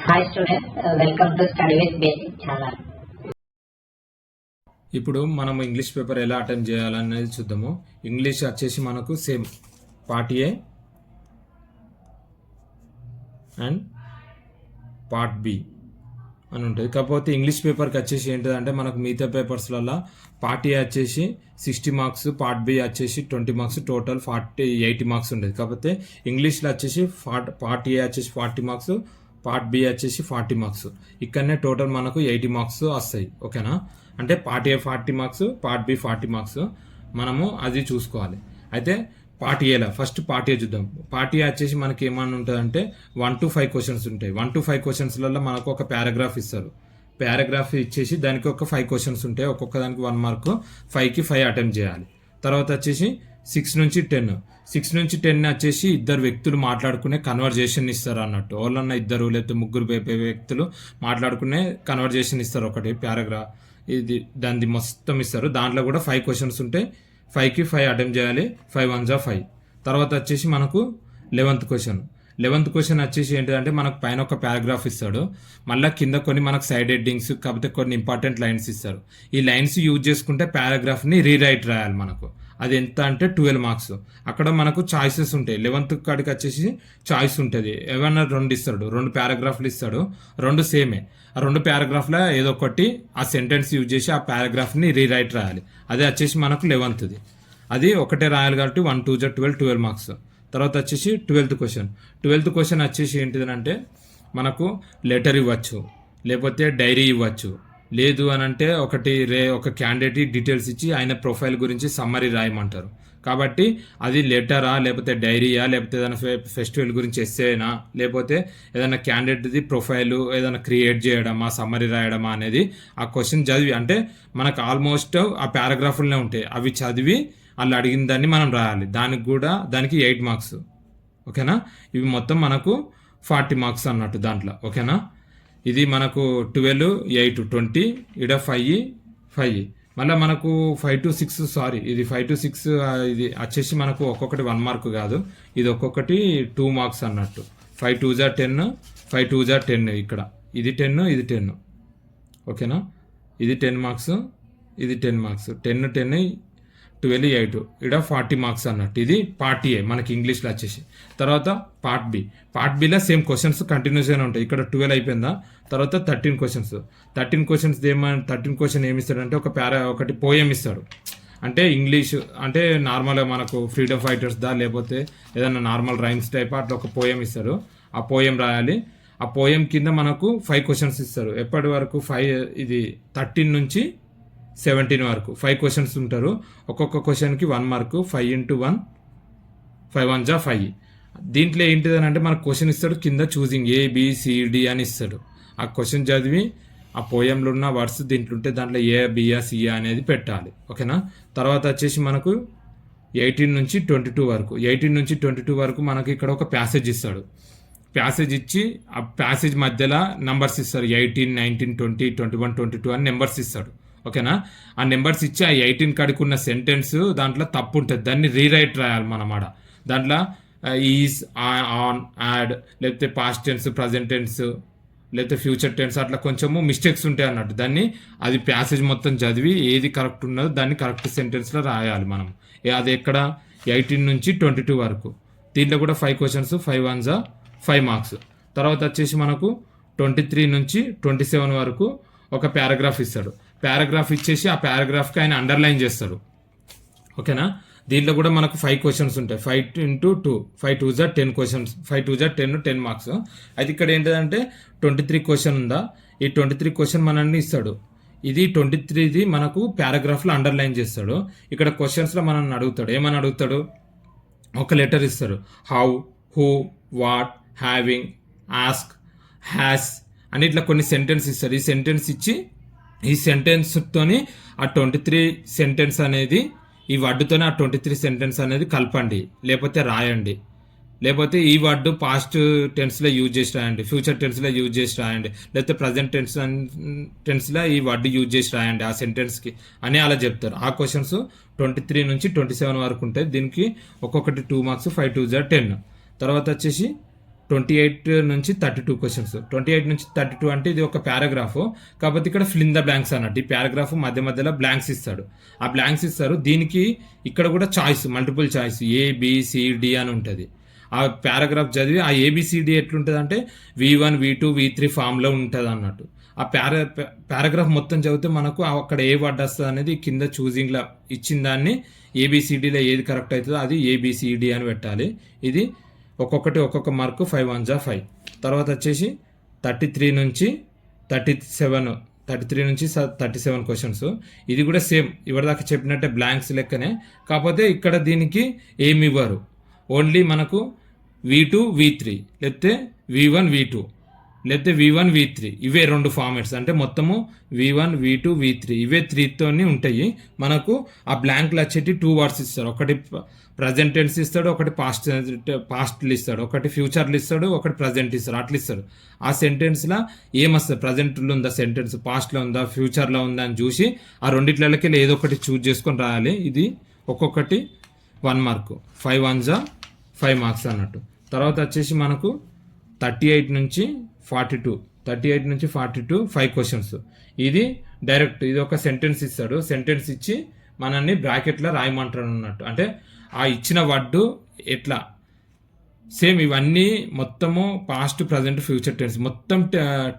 Hi students, welcome to study with basic channel. ఇప్పుడు మనం English paper ఎలా attempt చేయాలనేది చూద్దాము. ఇంగ్లీష్ వచ్చేసి మనకు same part A and part B అని ఉంటుంది. కాకపోతే ఇంగ్లీష్ పేపర్కి వచ్చేసి ఏంటిదంటే మనకు మిగతా పేపర్స్లలో పార్ట్ ఏ వచ్చేసి 60 మార్క్స్, పార్ట్ బి వచ్చేసి 20 మార్క్స్, టోటల్ 80 మార్క్స్ ఉంటుంది. కాకపోతే ఇంగ్లీష్లో వచ్చేసి పార్ట్ ఏ వచ్చేసి 40 మార్క్స్, పార్ట్ బి వచ్చేసి 40 మార్క్స్. ఇక్కడనే టోటల్ మనకు 80 మార్క్స్ వస్తాయి. ఓకేనా? అంటే part A 40 marks, part B 40 marks. మనము అది చూసుకోవాలి. అయితే పార్ట్ ఏలో ఫస్ట్ పార్ట్ ఏ చూద్దాం. పార్ట్ ఏ వచ్చేసి మనకి ఏమన్నా ఉంటుందంటే 1 to 5 క్వశ్చన్స్ ఉంటాయి. 1 to 5 క్వశ్చన్స్లలో మనకు ఒక పారాగ్రాఫ్ ఇస్తారు. పారాగ్రాఫ్ ఇచ్చేసి దానికి ఒక 5 క్వశ్చన్స్ ఉంటాయి. ఒక్కొక్క దానికి 1 మార్క్, 5కి 5 అటెంప్ట్ చేయాలి. తర్వాత వచ్చేసి 6 నుంచి 10 వచ్చేసి ఇద్దరు వ్యక్తులు మాట్లాడుకునే కన్వర్జేషన్ ఇస్తారు అన్నట్టు. వాళ్ళన్న ఇద్దరు లేకపోతే ముగ్గురు వ్యక్తులు మాట్లాడుకునే కన్వర్జేషన్ ఇస్తారు. ఒకటి పారాగ్రాఫ్ ఇది దాన్ని మొత్తం ఇస్తారు. దాంట్లో కూడా 5 క్వశ్చన్స్ ఉంటాయి. 5కి 5 అటెంప్ట్ చేయాలి. 5 1 జా 5. తర్వాత వచ్చేసి మనకు 11th క్వశ్చన్ వచ్చేసి ఏంటంటే మనకు పైన ఒక పారాగ్రాఫ్ ఇస్తాడు, మళ్ళీ కింద కొన్ని మనకు సైడ్ హెడ్డింగ్స్ కాకపోతే కొన్ని ఇంపార్టెంట్ లైన్స్ ఇస్తారు. ఈ లైన్స్ యూజ్ చేసుకుంటే పారాగ్రాఫ్ని రీరైట్ రాయాలి మనకు. అది ఎంత అంటే 12 మార్క్స్. అక్కడ మనకు చాయిసెస్ ఉంటాయి. 11th కాడికి వచ్చేసి చాయిస్ ఉంటుంది. ఏమన్నా 2 ఇస్తాడు, 2 పారాగ్రాఫ్లు ఇస్తాడు. 2 సేమే. ఆ 2 పారాగ్రాఫ్లో ఏదో ఒకటి ఆ సెంటెన్స్ యూజ్ చేసి ఆ పారాగ్రాఫ్ని రీరైట్ రాయాలి. అదే వచ్చేసి మనకు 11th. అది ఒకటే రాయాలి కాబట్టి 1 2 జా 12 మార్క్స్. తర్వాత వచ్చేసి 12th క్వశ్చన్ వచ్చేసి ఏంటిదంటే మనకు లెటర్ ఇవ్వచ్చు, లేకపోతే డైరీ ఇవ్వచ్చు. లేదు అని అంటే ఒక క్యాండిడేట్ డీటెయిల్స్ ఇచ్చి ఆయన ప్రొఫైల్ గురించి సమ్మరీ రాయమంటారు. కాబట్టి అది లెటరా, లేకపోతే డైరీయా, లేకపోతే ఏదైనా ఫెస్టివల్ గురించి ఎస్సేనా, లేకపోతే ఏదైనా క్యాండిడేట్ది ప్రొఫైల్ ఏదైనా క్రియేట్ చేయడమా, సమ్మరీ రాయడమా అనేది ఆ క్వశ్చన్ చదివి, అంటే మనకు ఆల్మోస్ట్ ఆ పారాగ్రాఫ్లోనే ఉంటాయి. అవి చదివి వాళ్ళు అడిగిన దాన్ని మనం రాయాలి. దానికి 8 మార్క్స్. ఓకేనా? ఇవి మొత్తం మనకు 40 మార్క్స్ అన్నట్టు దాంట్లో. ఓకేనా? ఇది మనకు 12 8 20, ఇక్కడ 5 మళ్ళీ మనకు 5 to 6 ఇది 5 to 6 ఇది వచ్చేసి మనకు ఒక్కొక్కటి 1 మార్క్ కాదు, ఇది ఒక్కొక్కటి 2 మార్క్స్ అన్నట్టు. 5 2 జా 10, 5 2 జా 10. ఇక్కడ ఇది 10, ఇది 10. ఓకేనా? ఇది 10 మార్క్స్, ఇది 10 మార్క్స్. 10 10 12 8, ఇక్కడ 40 మార్క్స్ అన్నట్టు. ఇది పార్ట్ ఏ మనకి ఇంగ్లీష్లో వచ్చేసి. తర్వాత పార్ట్ బిలో సేమ్ క్వశ్చన్స్ కంటిన్యూస్గానే ఉంటాయి. ఇక్కడ 12 అయిపోయిందా, తర్వాత 13 క్వశ్చన్స్. 13 క్వశ్చన్ ఏమి ఇస్తాడంటే ఒకటి పోయం ఇస్తాడు. అంటే ఇంగ్లీష్ అంటే నార్మల్గా మనకు ఫ్రీడమ్ ఫైటర్స్దా, లేకపోతే ఏదైనా నార్మల్ రైమ్స్ టైప్ అట్లా ఒక పోయం ఇస్తారు. ఆ పోయం రాయాలి. ఆ పోయం కింద మనకు 5 క్వశ్చన్స్ ఇస్తారు. ఎప్పటి వరకు 5, ఇది 13 నుంచి 17 వరకు 5 క్వశ్చన్స్ ఉంటారు. ఒక్కొక్క క్వశ్చన్కి 1 మార్కు. 5 into 1 5 1 జా 5. దీంట్లో ఏంటిదని అంటే మనకు క్వశ్చన్ ఇస్తాడు, కింద చూసింగ్ ABCD అని ఇస్తాడు. ఆ క్వశ్చన్ చదివి ఆ పోయంలో ఉన్న వర్డ్స్ దీంట్లో ఉంటే దాంట్లో A B C అనేది పెట్టాలి. ఓకేనా? తర్వాత వచ్చేసి మనకు 18 నుంచి 22 వరకు మనకి ఇక్కడ ఒక ప్యాసేజ్ ఇస్తాడు. ప్యాసేజ్ ఇచ్చి ఆ ప్యాసేజ్ మధ్యలో నంబర్స్ ఇస్తారు. 18 19 20 21 22 అని నెంబర్స్ ఇస్తాడు. ఓకేనా? ఆ నెంబర్స్ ఇచ్చి ఆ 18 కాడికి ఉన్న సెంటెన్స్ దాంట్లో తప్పు ఉంటుంది, దాన్ని రీరైట్ రాయాలి మనం ఆడ. దాంట్లో ఈజ్, ఆన్, యాడ్, లేకపోతే పాస్ట్ టెన్స్, ప్రజెంట్ టెన్స్, లేకపోతే ఫ్యూచర్ టెన్స్ అట్లా కొంచెము మిస్టేక్స్ ఉంటాయి అన్నట్టు. దాన్ని అది ప్యాసేజ్ మొత్తం చదివి ఏది కరెక్ట్ ఉన్నదో దాన్ని కరెక్ట్ సెంటెన్స్లో రాయాలి మనం. అది ఎక్కడ 18 నుంచి 22 వరకు. దీంట్లో కూడా 5 క్వశ్చన్స్. 5 1 జా 5 మార్క్స్. తర్వాత వచ్చేసి మనకు 23 నుంచి 27 వరకు ఒక పారాగ్రాఫ్ ఇస్తాడు. పారాగ్రాఫ్ ఇచ్చేసి ఆ పారాగ్రాఫ్కి ఆయన అండర్లైన్ చేస్తాడు. ఓకేనా? దీంట్లో కూడా మనకు 5 క్వశ్చన్స్ ఉంటాయి. 5 into 2 5 2 జా 10 క్వశ్చన్స్. 5 2 జా 10 మార్క్స్. అయితే ఇక్కడ ఏంటంటే 23 క్వశ్చన్ ఉందా, ఈ 23 క్వశ్చన్ మనల్ని ఇస్తాడు. ఇది 23ది మనకు పారాగ్రాఫ్లో అండర్లైన్ చేస్తాడు. ఇక్కడ క్వశ్చన్స్లో మనల్ని అడుగుతాడు. ఏమని అడుగుతాడు? ఒక లెటర్ ఇస్తాడు. How, who, what, having, ask, has అని ఇట్లా కొన్ని సెంటెన్స్ ఇస్తాడు. ఈ సెంటెన్స్ ఇచ్చి ఈ సెంటెన్స్తోని ఆ 23 సెంటెన్స్ అనేది ఈ వర్డ్తోనే ఆ 23 సెంటెన్స్ అనేది కలపండి, లేకపోతే రాయండి. లేకపోతే ఈ వర్డ్ పాస్ట్ టెన్స్లో యూజ్ చేసి రాయండి, ఫ్యూచర్ టెన్స్లో యూజ్ చేసి రాయండి, లేకపోతే ప్రజెంట్ టెన్స్లో ఈ వర్డ్ యూజ్ చేసి రాయండి ఆ సెంటెన్స్కి అని అలా చెప్తారు. ఆ క్వశ్చన్స్ 23 నుంచి 27 వరకు ఉంటాయి. దీనికి ఒక్కొక్కటి 2 మార్క్స్. 5 2 జా 10. తర్వాత వచ్చేసి 28 నుంచి 32 క్వశ్చన్స్. 28 నుంచి 32 అంటే ఇది ఒక పారాగ్రాఫ్, కాకపోతే ఇక్కడ ఫిల్ ఇన్ ద బ్లాంక్స్ అన్నట్టు. ఈ పారాగ్రాఫ్ మధ్యలో బ్లాంక్స్ ఇస్తాడు. ఆ బ్లాంక్స్ ఇస్తారు. దీనికి ఇక్కడ కూడా చాయిస్, మల్టిపుల్ చాయిస్ ABCD అని ఉంటుంది. ఆ పారాగ్రాఫ్ చదివి ఆ ABCD ఎట్లుంటుంది అంటే V1 V2 V3 ఫామ్లో ఉంటుంది అన్నట్టు. ఆ పారాగ్రాఫ్ మొత్తం చదివితే మనకు అక్కడ ఏ వర్డ్ వస్తుంది అనేది కింద చూజింగ్లో ఇచ్చిన దాన్ని ABCDలో ఏది కరెక్ట్ అవుతుందో అది ABCD అని పెట్టాలి. ఇది ఒక్కొక్క మార్కు 5 1 జా 5. తర్వాత వచ్చేసి 33 నుంచి 37 క్వశ్చన్స్. ఇది కూడా సేమ్ ఇవరిదాకా చెప్పినట్టే బ్లాంక్స్ లెక్కనే, కాకపోతే ఇక్కడ దీనికి ఏమి ఇవ్వరు. ఓన్లీ మనకు V2 V3 లేకపోతే V1 V2 లేకపోతే V1 V3 ఇవే 2 ఫార్మాట్స్. అంటే మొత్తము V1 V2 V3 ఇవే 3తోని ఉంటాయి. మనకు ఆ బ్లాంక్లో వచ్చేటి 2 వర్డ్స్ ఇస్తారు. ఒకటి ప్రజెంట్ టెన్స్ ఇస్తాడు, ఒకటి పాస్ట్లు ఇస్తాడు, ఒకటి ఫ్యూచర్లు ఇస్తాడు, ఒకటి ప్రజెంట్ ఇస్తాడు, అట్లా ఇస్తాడు. ఆ సెంటెన్స్లో ఏమొస్తుంది, ప్రజెంట్లో ఉందా సెంటెన్స్, పాస్ట్లో ఉందా, ఫ్యూచర్లో ఉందా అని చూసి ఆ రెండిట్లకి ఏదో ఒకటి చూజ్ చేసుకొని రాయాలి. ఇది ఒక్కొక్కటి 1 మార్కు, 5 1 జా 5 మార్క్స్ అన్నట్టు. తర్వాత వచ్చేసి మనకు 38 నుంచి 42 5 క్వశ్చన్స్. ఇది డైరెక్ట్ ఇది ఒక సెంటెన్స్ ఇస్తాడు. సెంటెన్స్ ఇచ్చి మనల్ని బ్రాకెట్లో రాయమంటాడు అన్నట్టు. అంటే ఆ ఇచ్చిన వర్డ్ ఎట్లా సేమ్ ఇవన్నీ మొత్తము పాస్ట్ ప్రజెంట్ ఫ్యూచర్ టెన్స్ మొత్తం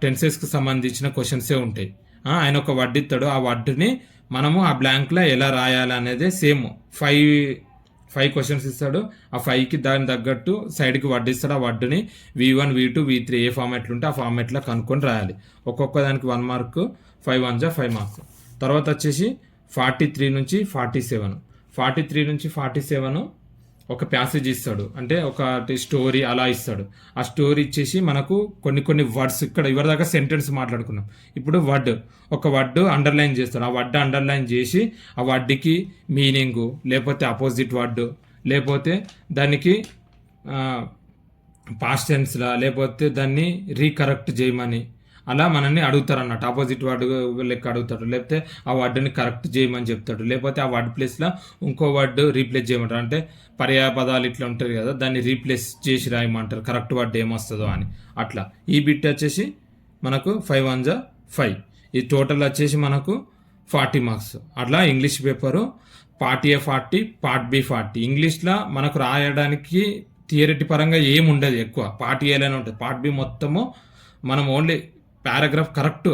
టెన్సెస్కి సంబంధించిన క్వశ్చన్సే ఉంటాయి. ఆయన ఒక వర్డ్ ఇస్తాడు. ఆ వర్డ్ని మనము ఆ బ్లాంక్లో ఎలా రాయాలి అనేది సేమ్ 5 క్వశ్చన్స్ ఇస్తాడు. ఆ 5కి దాని తగ్గట్టు సైడ్కి వర్డ్ ఇస్తాడు. ఆ వర్డ్ని V1 V2 V3 ఏ ఫార్మాట్లు ఉంటే ఆ ఫార్మాట్లో కనుక్కొని రాయాలి. ఒక్కొక్క దానికి 1 మార్కు, 5 1 జా 5 మార్క్స్. తర్వాత వచ్చేసి 43 నుంచి 47 ఒక ప్యాసేజ్ ఇస్తాడు. అంటే ఒక స్టోరీ అలా ఇస్తాడు. ఆ స్టోరీ ఇచ్చేసి మనకు కొన్ని వర్డ్స్ ఇక్కడ ఇవరిదాకా సెంటెన్స్ మాట్లాడుకున్నాం. ఇప్పుడు ఒక వర్డ్ అండర్లైన్ చేస్తాడు. ఆ వర్డ్ అండర్లైన్ చేసి ఆ వర్డ్కి మీనింగు, లేకపోతే అపోజిట్ వర్డ్, లేకపోతే దానికి పాస్ట్ టెన్స్లా, లేకపోతే దాన్ని రీకరెక్ట్ చేయమని అలా మనల్ని అడుగుతారు అన్నట్టు. ఆపోజిట్ వర్డ్ లెక్క అడుగుతాడు, లేకపోతే ఆ వర్డ్ని కరెక్ట్ చేయమని చెప్తాడు, లేకపోతే ఆ వర్డ్ ప్లేస్లో ఇంకో వర్డ్ రీప్లేస్ చేయమంటారు. అంటే పర్యాయ పదాలు ఇట్లా ఉంటుంది కదా, దాన్ని రీప్లేస్ చేసి రాయమంటారు కరెక్ట్ వర్డ్ ఏమొస్తుందో అని. అట్లా ఈ బిట్ వచ్చేసి మనకు 5 1 జా 5. ఈ టోటల్ వచ్చేసి మనకు 40 మార్క్స్. అట్లా English paper part A 40 part B 40. ఇంగ్లీష్లో మనకు రాయడానికి థియరీ పరంగా ఏముండదు ఎక్కువ, పార్ట్ Aలోనే ఉంటుంది. పార్ట్ B మొత్తము మనం ఓన్లీ పారాగ్రాఫ్ కరెక్ట్,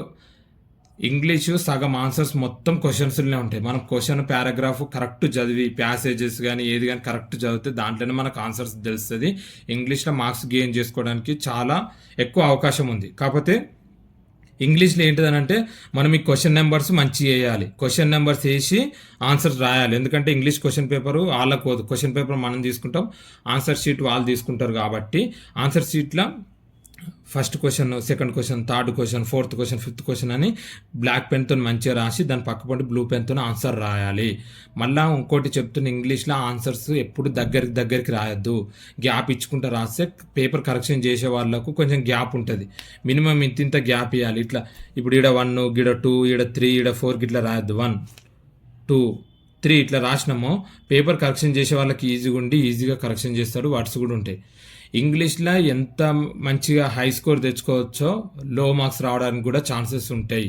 ఇంగ్లీషు సగం ఆన్సర్స్ మొత్తం క్వశ్చన్స్లోనే ఉంటాయి. మనం క్వశ్చన్ పారాగ్రాఫ్ కరెక్ట్ చదివి ప్యాసేజెస్ కానీ ఏది కానీ కరెక్ట్ చదివితే దాంట్లోనే మనకు ఆన్సర్స్ తెలుస్తుంది. ఇంగ్లీష్లో మార్క్స్ గెయిన్ చేసుకోవడానికి చాలా ఎక్కువ అవకాశం ఉంది. కాకపోతే ఇంగ్లీష్లో ఏంటిదనంటే మనం ఈ క్వశ్చన్ నెంబర్స్ మంచి వేయాలి, క్వశ్చన్ నెంబర్స్ వేసి ఆన్సర్స్ రాయాలి. ఎందుకంటే ఇంగ్లీష్ క్వశ్చన్ పేపరు వాళ్ళకు పోదు, క్వశ్చన్ పేపర్ మనం తీసుకుంటాం, ఆన్సర్ షీట్ వాళ్ళు తీసుకుంటారు. కాబట్టి ఆన్సర్ షీట్లో first question, second question, third question, fourth question, fifth question అని బ్లాక్ పెన్తో మంచిగా రాసి దాని పక్కపంటి బ్లూ పెన్తో ఆన్సర్ రాయాలి. మళ్ళీ ఇంకోటి చెప్తున్న, ఇంగ్లీష్లో ఆన్సర్స్ ఎప్పుడు దగ్గరికి రాయొద్దు, గ్యాప్ ఇచ్చుకుంటూ రాస్తే పేపర్ కరెక్షన్ చేసే వాళ్ళకు కొంచెం గ్యాప్ ఉంటుంది. మినిమం ఇంత గ్యాప్ ఇవ్వాలి. ఇట్లా ఇప్పుడు ఈడ 1, ఈడ 2, ఈడ 3, ఈడ 4 ఇట్లా రాయొద్దు. 1 2 3 ఇట్లా రాసినామో పేపర్ కరెక్షన్ చేసే వాళ్ళకి ఈజీగా కరెక్షన్ చేస్తాడు. వర్డ్స్ కూడా ఉంటాయి. ఇంగ్లీష్లో ఎంత మంచిగా హై స్కోర్ తెచ్చుకోవచ్చో లో మార్క్స్ రావడానికి కూడా ఛాన్సెస్ ఉంటాయి.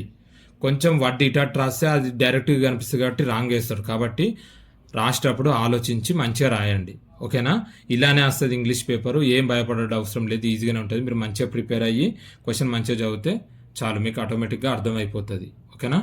కొంచెం వర్డ్ ఇటాట్ రాస్తే అది డైరెక్ట్గా కనిపిస్తుంది కాబట్టి రాంగ్ వేస్తారు. కాబట్టి రాసేటప్పుడు ఆలోచించి మంచిగా రాయండి. ఓకేనా? ఇలానే వస్తుంది ఇంగ్లీష్ పేపరు. ఏం భయపడే అవసరం లేదు, ఈజీగానే ఉంటుంది. మీరు మంచిగా ప్రిపేర్ అయ్యి క్వశ్చన్ మంచిగా చదివితే చాలు, మీకు ఆటోమేటిక్గా అర్థమైపోతుంది. ఓకేనా?